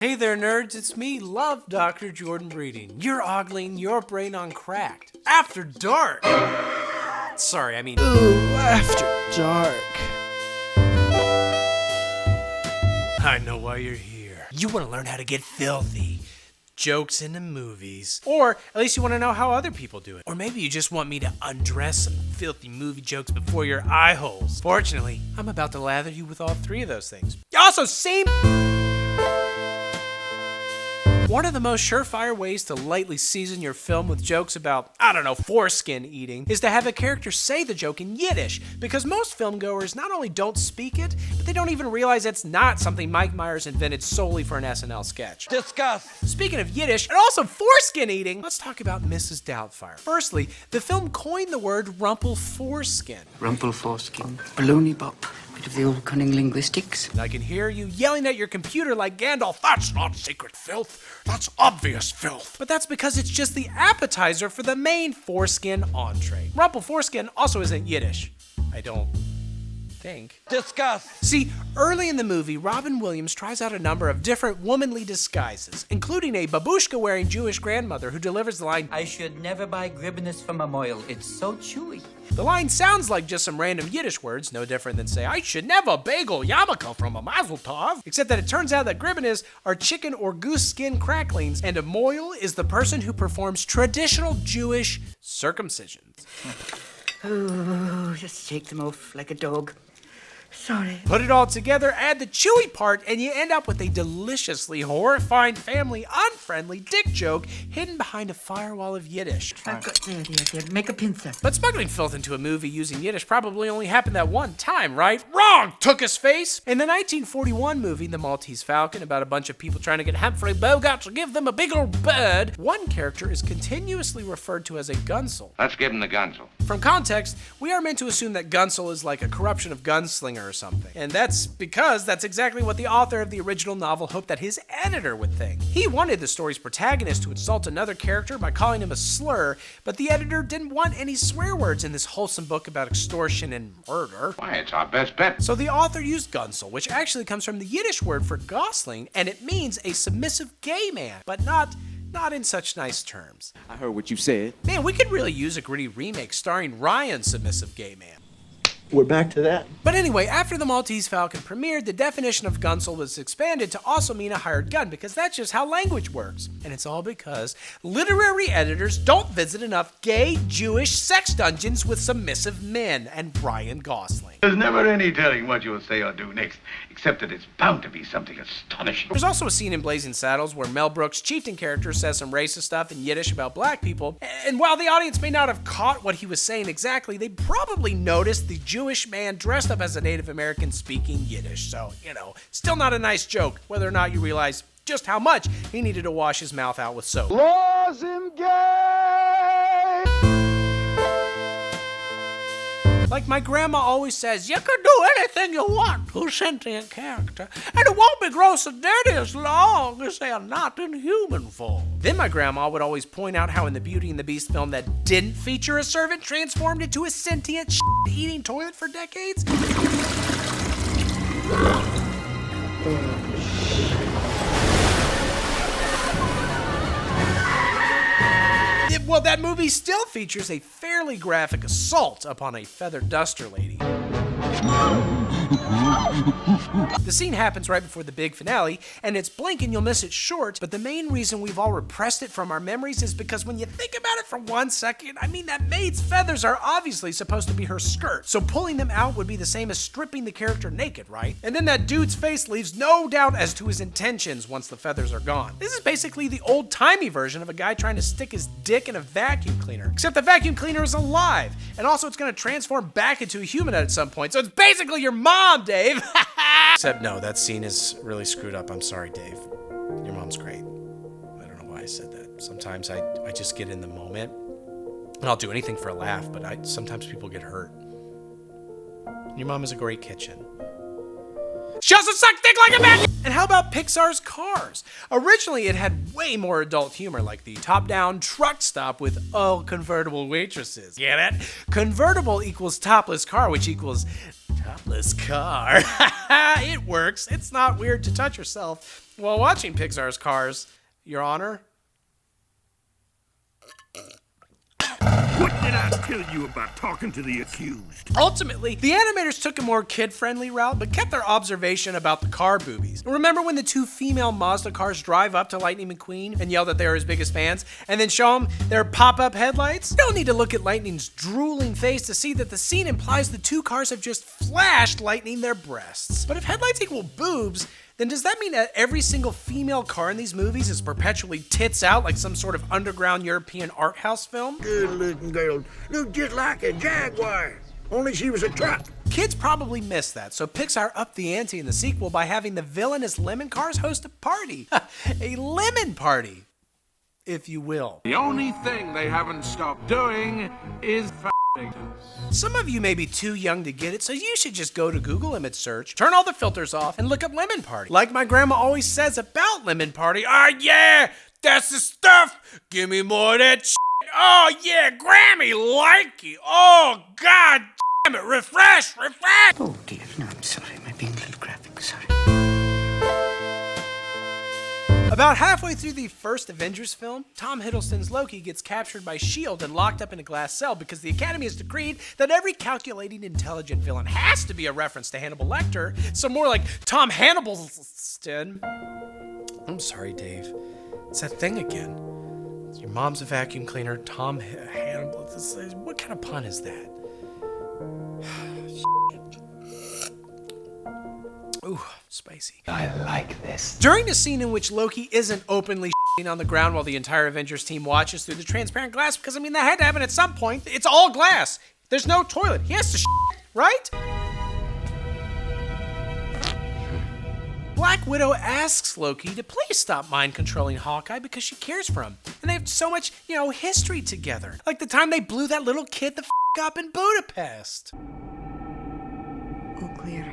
Hey there, nerds, it's me, Love Dr. Jordan Breeding. You're ogling your brain on cracked. After dark! Sorry, I mean... Ooh, after dark. I know why you're here. You want to learn how to get filthy. Jokes into movies. Or at least you want to know how other people do it. Or maybe you just want me to undress some filthy movie jokes before your eye holes. Fortunately, I'm about to lather you with all three of those things. Also, same... One of the most surefire ways to lightly season your film with jokes about, foreskin eating, is to have a character say the joke in Yiddish, because most filmgoers not only don't speak it, but they don't even realize it's not something Mike Myers invented solely for an SNL sketch. Discuss. Speaking of Yiddish, and also foreskin eating, let's talk about Mrs. Doubtfire. Firstly, the film coined the word rumple foreskin. Rumple foreskin. Baloney bop. Bit of the old cunning linguistics. And I can hear you yelling at your computer like Gandalf, "That's not secret filth, that's obvious filth." But that's because it's just the appetizer for the main foreskin entree. Rumple foreskin also isn't Yiddish. I don't think. Discuss. See, early in the movie, Robin Williams tries out a number of different womanly disguises, including a babushka-wearing Jewish grandmother who delivers the line, I should never buy gribbinus from a moil. It's so chewy. The line sounds like just some random Yiddish words, no different than say, I should never bagel yarmulke from a mazel tov. Except that it turns out that gribbinus are chicken or goose skin cracklings, and a moil is the person who performs traditional Jewish circumcisions. Oh, just shake them off like a dog. Sorry. Put it all together, add the chewy part, and you end up with a deliciously horrifying, family, unfriendly dick joke hidden behind a firewall of Yiddish. I've got the idea. Make a pincer. But smuggling filth into a movie using Yiddish probably only happened that one time, right? Wrong, took his face! In the 1941 movie, The Maltese Falcon, about a bunch of people trying to get Humphrey Bogart to give them a big old bird, one character is continuously referred to as a gunsel. Let's give him the gunsel. From context, we are meant to assume that gunsel is like a corruption of gunslinger or something. And that's because that's exactly what the author of the original novel hoped that his editor would think. He wanted the story's protagonist to insult another character by calling him a slur, but the editor didn't want any swear words in this wholesome book about extortion and murder. Why, it's our best bet. So the author used gunsel, which actually comes from the Yiddish word for gosling, and it means a submissive gay man, but not in such nice terms. I heard what you said. Man, we could really use a gritty remake starring Ryan, submissive gay man. We're back to that. But anyway, after The Maltese Falcon premiered, the definition of gunsel was expanded to also mean a hired gun, because that's just how language works. And it's all because literary editors don't visit enough gay Jewish sex dungeons with submissive men and Ryan Gosling. There's never any telling what you'll say or do next, except that it's bound to be something astonishing. There's also a scene in Blazing Saddles where Mel Brooks' chieftain character says some racist stuff in Yiddish about black people, and while the audience may not have caught what he was saying exactly, they probably noticed the Jewish man dressed up as a Native American speaking Yiddish. So, still not a nice joke, whether or not you realize just how much he needed to wash his mouth out with soap. Laws in gay. Like my grandma always says, you can do anything you want to a sentient character, and it won't be gross and dirty as long as they are not in human form. Then my grandma would always point out how in the Beauty and the Beast film that didn't feature a servant transformed into a sentient eating toilet for decades. Well, that movie still features a fairly graphic assault upon a feather duster lady. The scene happens right before the big finale, and it's blink and you'll miss it short, but the main reason we've all repressed it from our memories is because when you think about it for 1 second, that maid's feathers are obviously supposed to be her skirt, so pulling them out would be the same as stripping the character naked, right? And then that dude's face leaves no doubt as to his intentions once the feathers are gone. This is basically the old-timey version of a guy trying to stick his dick in a vacuum cleaner, except the vacuum cleaner is alive, and also it's going to transform back into a human at some point, so it's basically your mom, Dave! Except no, that scene is really screwed up. I'm sorry, Dave. Your mom's great. I don't know why I said that. Sometimes I just get in the moment, and I'll do anything for a laugh, but sometimes people get hurt. Your mom is a great kitchen. She also sucks dick like a man! And how about Pixar's Cars? Originally, it had way more adult humor, like the top-down truck stop with all convertible waitresses. Get it? Convertible equals topless car, which equals topless car. It works. It's not weird to touch yourself. while watching Pixar's Cars, Your Honor. What did I tell you about talking to the accused? Ultimately, the animators took a more kid-friendly route, but kept their observation about the car boobies. Remember when the two female Mazda cars drive up to Lightning McQueen and yell that they are his biggest fans, and then show him their pop-up headlights? You don't need to look at Lightning's drooling face to see that the scene implies the two cars have just flashed Lightning their breasts. But if headlights equal boobs, then does that mean that every single female car in these movies is perpetually tits out like some sort of underground European art house film? Good-looking girl. Looked just like a Jaguar. Only she was a truck. Kids probably missed that, so Pixar upped the ante in the sequel by having the villainous lemon cars host a party. A lemon party, if you will. The only thing they haven't stopped doing is f***ing us. Some of you may be too young to get it, so you should just go to Google image search, turn all the filters off, and look up Lemon Party. Like my grandma always says about Lemon Party, "Ah, yeah, that's the stuff. Give me more of that shit. Oh, yeah, Grammy, like it. Oh, God damn it, refresh. Oh, dear. No, I'm sorry. Am I being a little graphic? Sorry. About halfway through the first Avengers film, Tom Hiddleston's Loki gets captured by S.H.I.E.L.D. and locked up in a glass cell because the Academy has decreed that every calculating, intelligent villain has to be a reference to Hannibal Lecter, so more like Tom Hannibalston. I'm sorry, Dave. It's that thing again. Your mom's a vacuum cleaner, Tom Hannibal. What kind of pun is that? Ooh, spicy. I like this. During the scene in which Loki isn't openly shitting on the ground while the entire Avengers team watches through the transparent glass, because I mean that had to happen at some point. It's all glass. There's no toilet. He has to shit, right? Black Widow asks Loki to please stop mind-controlling Hawkeye because she cares for him. And they have so much, history together. Like the time they blew that little kid the up in Budapest. All clear.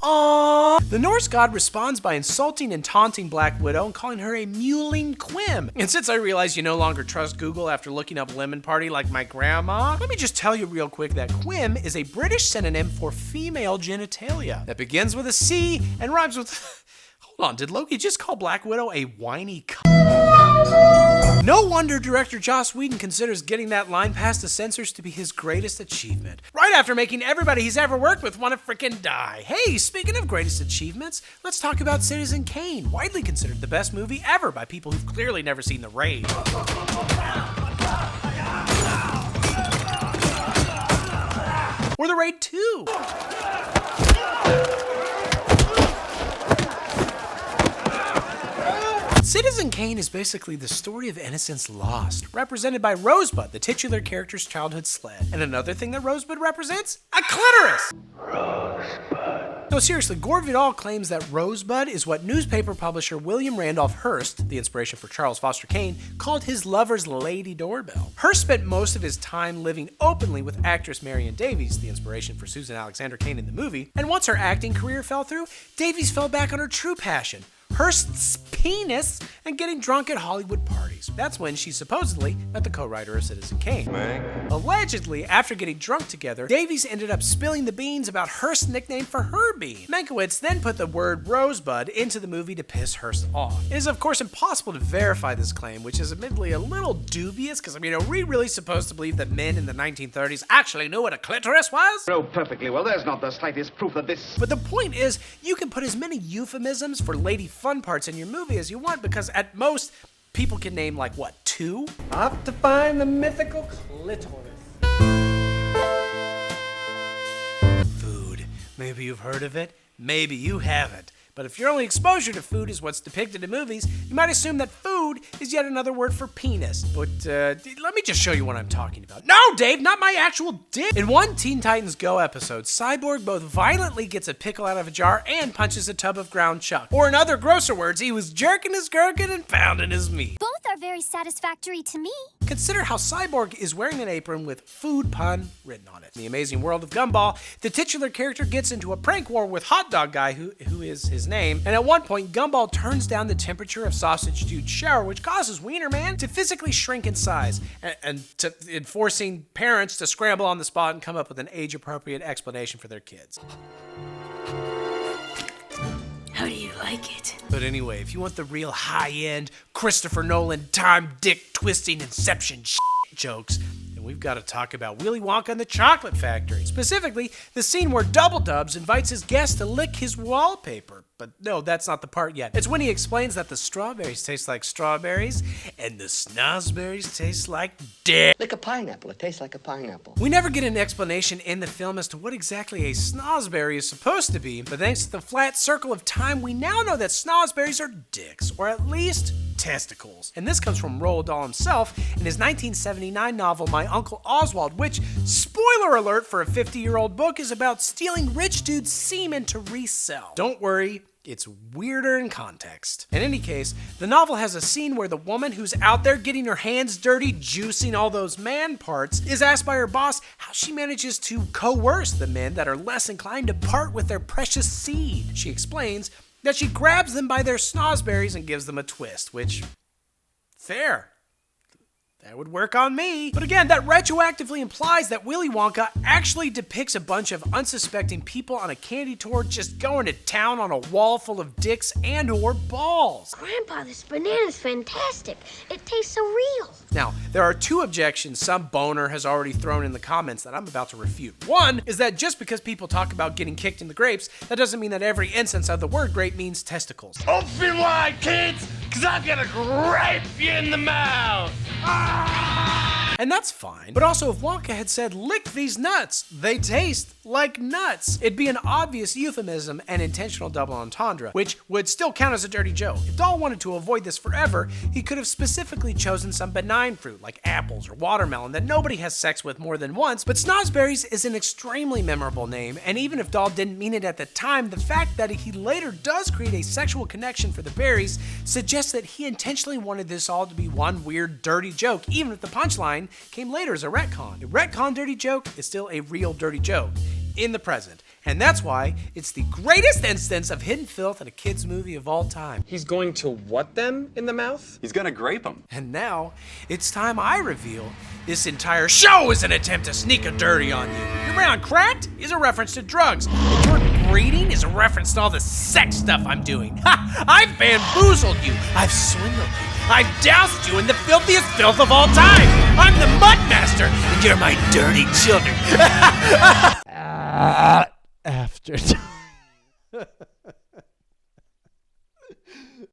Aww. The Norse god responds by insulting and taunting Black Widow and calling her a mewling quim. And since I realize you no longer trust Google after looking up Lemon Party like my grandma, let me just tell you real quick that quim is a British synonym for female genitalia that begins with a C and rhymes with... Hold on, did Loki just call Black Widow a whiny No wonder director Joss Whedon considers getting that line past the censors to be his greatest achievement. Right after making everybody he's ever worked with want to frickin' die. Hey, speaking of greatest achievements, let's talk about Citizen Kane, widely considered the best movie ever by people who've clearly never seen The Raid. Or The Raid 2. Citizen Kane is basically the story of innocence lost, represented by Rosebud, the titular character's childhood sled. And another thing that Rosebud represents? A clitoris! Rosebud. No, seriously, Gore Vidal claims that Rosebud is what newspaper publisher William Randolph Hearst, the inspiration for Charles Foster Kane, called his lover's lady doorbell. Hearst spent most of his time living openly with actress Marion Davies, the inspiration for Susan Alexander Kane in the movie, and once her acting career fell through, Davies fell back on her true passion, Hearst's penis, and getting drunk at Hollywood parties. That's when she supposedly met the co-writer of Citizen Kane. Allegedly, after getting drunk together, Davies ended up spilling the beans about Hearst's nickname for her bean. Mankiewicz then put the word Rosebud into the movie to piss Hearst off. It is of course impossible to verify this claim, which is admittedly a little dubious, because are we really supposed to believe that men in the 1930s actually knew what a clitoris was? Oh, perfectly well. There's not the slightest proof that this... But the point is, you can put as many euphemisms for lady fun parts in your movie as you want, because at most, people can name, like, what, 2? Off to find the mythical clitoris. Food. Maybe you've heard of it, maybe you haven't. But if your only exposure to food is what's depicted in movies, you might assume that food is yet another word for penis. But let me just show you what I'm talking about. No, Dave, not my actual dick! In one Teen Titans Go episode, Cyborg both violently gets a pickle out of a jar and punches a tub of ground chuck. Or in other grosser words, he was jerking his gherkin and pounding his meat. Both are very satisfactory to me. Consider how Cyborg is wearing an apron with food pun written on it. In the amazing world of Gumball, the titular character gets into a prank war with Hot Dog Guy, who is his name, and at one point, Gumball turns down the temperature of Sausage Dude's shower, which causes Wiener Man to physically shrink in size, and forcing parents to scramble on the spot and come up with an age-appropriate explanation for their kids. How do you like it. But anyway, if you want the real high-end Christopher Nolan time-dick-twisting Inception jokes, then we've got to talk about Willy Wonka and the Chocolate Factory. Specifically, the scene where Double Dubs invites his guest to lick his wallpaper. But no, that's not the part yet. It's when he explains that the strawberries taste like strawberries and the snozberries taste like dick. Like a pineapple. It tastes like a pineapple. We never get an explanation in the film as to what exactly a snozberry is supposed to be, but thanks to the flat circle of time, we now know that snozberries are dicks, or at least testicles. And this comes from Roald Dahl himself in his 1979 novel, My Uncle Oswald, which, spoiler alert for a 50-year-old book, is about stealing rich dudes' semen to resell. Don't worry, it's weirder in context. In any case, the novel has a scene where the woman who's out there getting her hands dirty, juicing all those man parts, is asked by her boss how she manages to coerce the men that are less inclined to part with their precious seed. She explains that she grabs them by their snozberries and gives them a twist, which, fair. That would work on me. But again, that retroactively implies that Willy Wonka actually depicts a bunch of unsuspecting people on a candy tour just going to town on a wall full of dicks and or balls. Grandpa, this banana's fantastic. It tastes so real. Now, there are two objections some boner has already thrown in the comments that I'm about to refute. One is that just because people talk about getting kicked in the grapes, that doesn't mean that every instance of the word grape means testicles. Open wide, kids, because I'm gonna grape you in the mouth. And that's fine. But also, if Wonka had said, lick these nuts, they taste like nuts, it'd be an obvious euphemism and intentional double entendre, which would still count as a dirty joke. If Dahl wanted to avoid this forever, he could have specifically chosen some benign fruit, like apples or watermelon, that nobody has sex with more than once, but snozberries is an extremely memorable name, and even if Dahl didn't mean it at the time, the fact that he later does create a sexual connection for the berries suggests that he intentionally wanted this all to be one weird, dirty joke, even if the punchline came later as a retcon. A retcon dirty joke is still a real dirty joke in the present. And that's why it's the greatest instance of hidden filth in a kid's movie of all time. He's going to what them in the mouth? He's gonna grape them. And now, it's time I reveal this entire show is an attempt to sneak a dirty on you. Your brown cracked is a reference to drugs. Your breeding is a reference to all the sex stuff I'm doing. Ha! I've bamboozled you. I've swindled you. I've doused you in the filthiest filth of all time. I'm the mud master, and you're my dirty children. After.